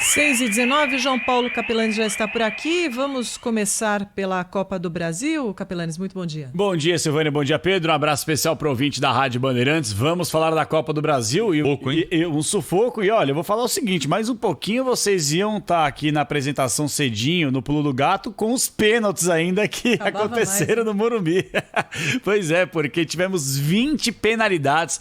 6h19, João Paulo Capelanes já está por aqui. Vamos começar pela Copa do Brasil. Capelanes, muito bom dia. Bom dia, Silvânia. Bom dia, Pedro. Um abraço especial para o ouvinte da Rádio Bandeirantes. Vamos falar da Copa do Brasil. Um sufoco. E olha, eu vou falar o seguinte, mais um pouquinho vocês iam estar aqui na apresentação cedinho, no Pulo do Gato, com os pênaltis ainda que aconteceram no Morumbi. Pois é, porque tivemos 20 penalidades,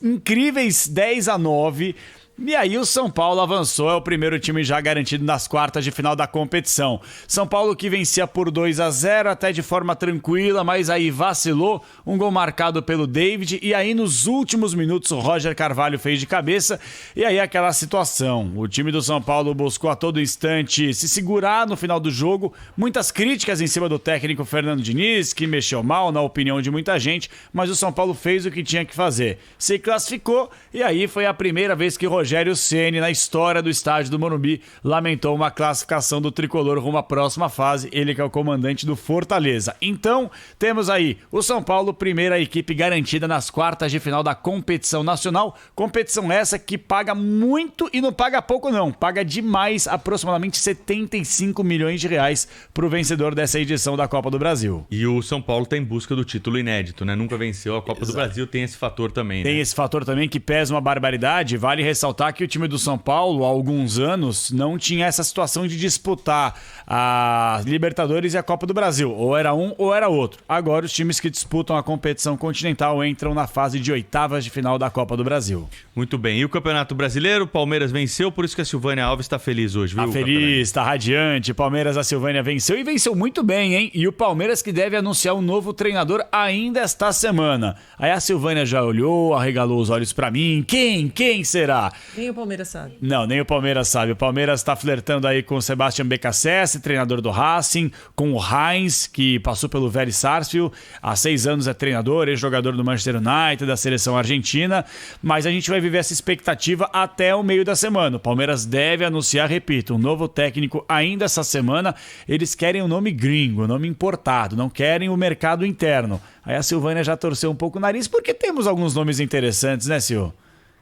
incríveis 10-9. E aí o São Paulo avançou, é o primeiro time já garantido nas quartas de final da competição. São Paulo que vencia por 2-0, até de forma tranquila, mas aí vacilou, um gol marcado pelo David, e aí nos últimos minutos o Roger Carvalho fez de cabeça, e aí aquela situação. O time do São Paulo buscou a todo instante se segurar no final do jogo, muitas críticas em cima do técnico Fernando Diniz, que mexeu mal na opinião de muita gente, mas o São Paulo fez o que tinha que fazer. Se classificou, e aí foi a primeira vez que Rogério Ceni, na história do estádio do Morumbi, lamentou uma classificação do tricolor rumo à próxima fase, ele que é o comandante do Fortaleza. Então, temos aí o São Paulo, primeira equipe garantida nas quartas de final da competição nacional, competição essa que paga muito e não paga pouco não, paga demais, aproximadamente 75 milhões de reais para o vencedor dessa edição da Copa do Brasil. E o São Paulo está em busca do título inédito, né? Nunca venceu a Copa do Brasil, tem esse fator também, né? Tem esse fator também que pesa uma barbaridade, vale ressaltar que o time do São Paulo, há alguns anos, não tinha essa situação de disputar a Libertadores e a Copa do Brasil. Ou era um ou era outro. Agora os times que disputam a competição continental entram na fase de oitavas de final da Copa do Brasil. Muito bem. E o Campeonato Brasileiro, o Palmeiras venceu, por isso que a Silvânia Alves está feliz hoje, viu? Tá feliz, tá radiante. Palmeiras, a Silvânia venceu e venceu muito bem, hein? E o Palmeiras que deve anunciar um novo treinador ainda esta semana. Aí a Silvânia já olhou, arregalou os olhos pra mim. Quem será? Nem o Palmeiras sabe. Não, nem o Palmeiras sabe. O Palmeiras tá flertando aí com o Sebastian BKSS, treinador do Racing, com o Heinz, que passou pelo Vélez Sarsfield, há 6 anos é treinador, ex-jogador do Manchester United, da seleção argentina, mas a gente vai viver essa expectativa até o meio da semana. O Palmeiras deve anunciar, repito, um novo técnico ainda essa semana. Eles querem um nome gringo, um nome importado, não querem o mercado interno. Aí a Silvânia já torceu um pouco o nariz, porque temos alguns nomes interessantes, né, Sil?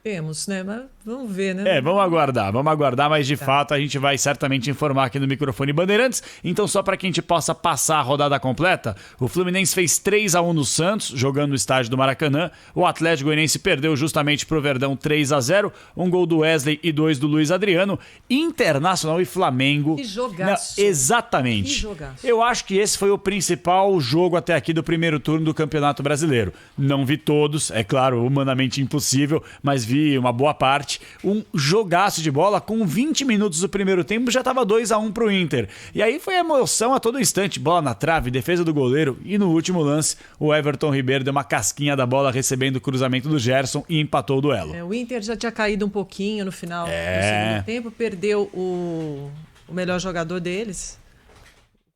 Temos, né? Mas vamos ver, né? Vamos aguardar, mas de fato a gente vai certamente informar aqui no microfone Bandeirantes. Então, só para que a gente possa passar a rodada completa, o Fluminense fez 3-1 no Santos, jogando no estádio do Maracanã. O Atlético Goianiense perdeu justamente pro Verdão 3-0, um gol do Wesley e 2 do Luiz Adriano. Internacional e Flamengo. Que jogaço. Exatamente. Que jogaço. Eu acho que esse foi o principal jogo até aqui do primeiro turno do Campeonato Brasileiro. Não vi todos, é claro, humanamente impossível, mas vi uma boa parte. Um jogaço de bola, com 20 minutos do primeiro tempo já estava 2-1 pro Inter. E aí foi emoção a todo instante, bola na trave, defesa do goleiro, e no último lance o Everton Ribeiro deu uma casquinha da bola recebendo o cruzamento do Gerson e empatou o duelo. O Inter já tinha caído um pouquinho no final do segundo tempo, perdeu o melhor jogador deles,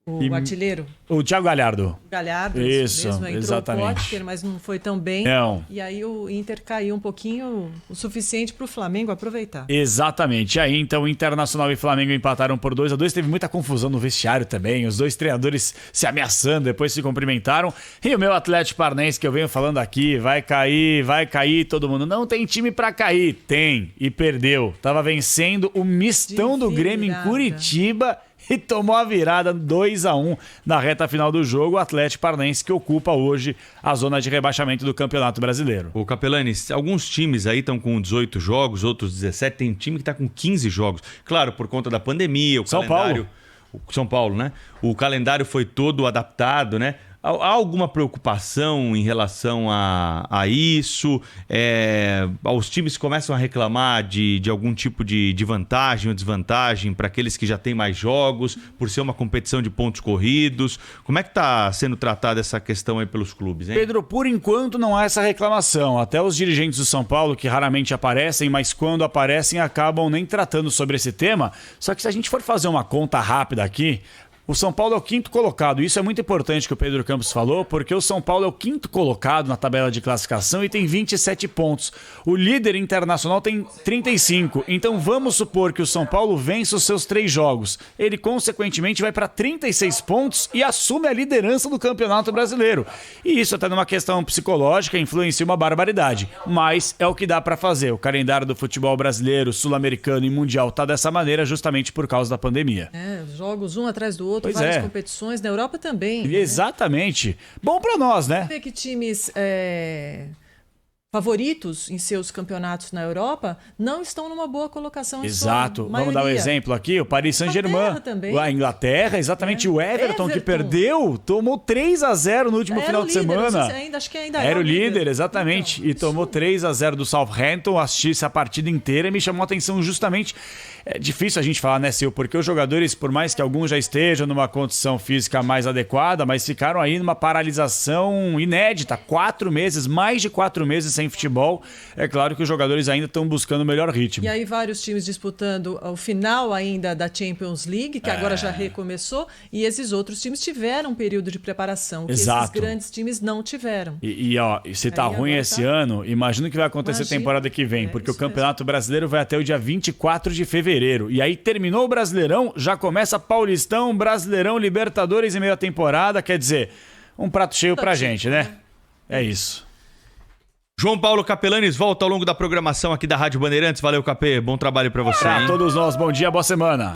o artilheiro. O Thiago Galhardo. Isso mesmo, entrou exatamente. O Potker, mas não foi tão bem. Não. E aí o Inter caiu um pouquinho, o suficiente para o Flamengo aproveitar. Exatamente. Aí então Internacional e Flamengo empataram por 2-2. Teve muita confusão no vestiário também. Os dois treinadores se ameaçando, depois se cumprimentaram. E o meu Atlético Paranaense, que eu venho falando aqui, vai cair, todo mundo. Não tem time pra cair. Tem. E perdeu. Tava vencendo o mistão do Grêmio em Curitiba e tomou a virada 2-1 na reta final do jogo. O Atlético Paranaense que ocupa hoje a zona de rebaixamento do Campeonato Brasileiro. O Capelanes, alguns times aí estão com 18 jogos, outros 17, tem time que está com 15 jogos. Claro, por conta da pandemia, o calendário... São Paulo, né? O calendário foi todo adaptado, né? Há alguma preocupação em relação a isso? Os times começam a reclamar de algum tipo de vantagem ou desvantagem para aqueles que já têm mais jogos, por ser uma competição de pontos corridos. Como é que está sendo tratada essa questão aí pelos clubes, hein? Pedro, por enquanto não há essa reclamação. Até os dirigentes do São Paulo, que raramente aparecem, mas quando aparecem acabam nem tratando sobre esse tema. Só que se a gente for fazer uma conta rápida aqui, O São Paulo é o 5º colocado. Isso é muito importante que o Pedro Campos falou, porque o São Paulo é o 5º colocado na tabela de classificação e tem 27 pontos. O líder internacional tem 35. Então vamos supor que o São Paulo vence os seus 3 jogos. Ele, consequentemente, vai para 36 pontos e assume a liderança do Campeonato Brasileiro. E isso, até numa questão psicológica, influencia uma barbaridade. Mas é o que dá para fazer. O calendário do futebol brasileiro, sul-americano e mundial tá dessa maneira justamente por causa da pandemia. Jogos um atrás do outro, pois várias competições, na Europa também. Exatamente. Né? Bom para nós, né? Ver que times favoritos em seus campeonatos na Europa não estão numa boa colocação. Exato. Vamos dar um exemplo aqui. O Paris Saint-Germain. A Inglaterra, exatamente. O Everton, que perdeu, tomou 3-0 no último final de semana. Acho que ainda era o líder, exatamente. Então, e tomou 3-0 do Southampton. Assisti essa partida inteira e me chamou a atenção justamente. É difícil a gente falar, né, Sil? Porque os jogadores, por mais que alguns já estejam numa condição física mais adequada, mas ficaram aí numa paralisação inédita. 4 meses, mais de 4 meses sem futebol. É claro que os jogadores ainda estão buscando o melhor ritmo. E aí vários times disputando o final ainda da Champions League, que agora já recomeçou, e esses outros times tiveram um período de preparação, que esses grandes times não tiveram. E se tá ruim esse ano, imagina o que vai acontecer temporada que vem, porque o Campeonato Brasileiro vai até o dia 24 de fevereiro. E aí terminou o Brasileirão, já começa Paulistão, Brasileirão, Libertadores em meio à temporada. Quer dizer, um prato cheio pra gente, né? É isso. João Paulo Capelanes volta ao longo da programação aqui da Rádio Bandeirantes. Valeu, Capê. Bom trabalho pra você. Pra todos nós, bom dia, boa semana.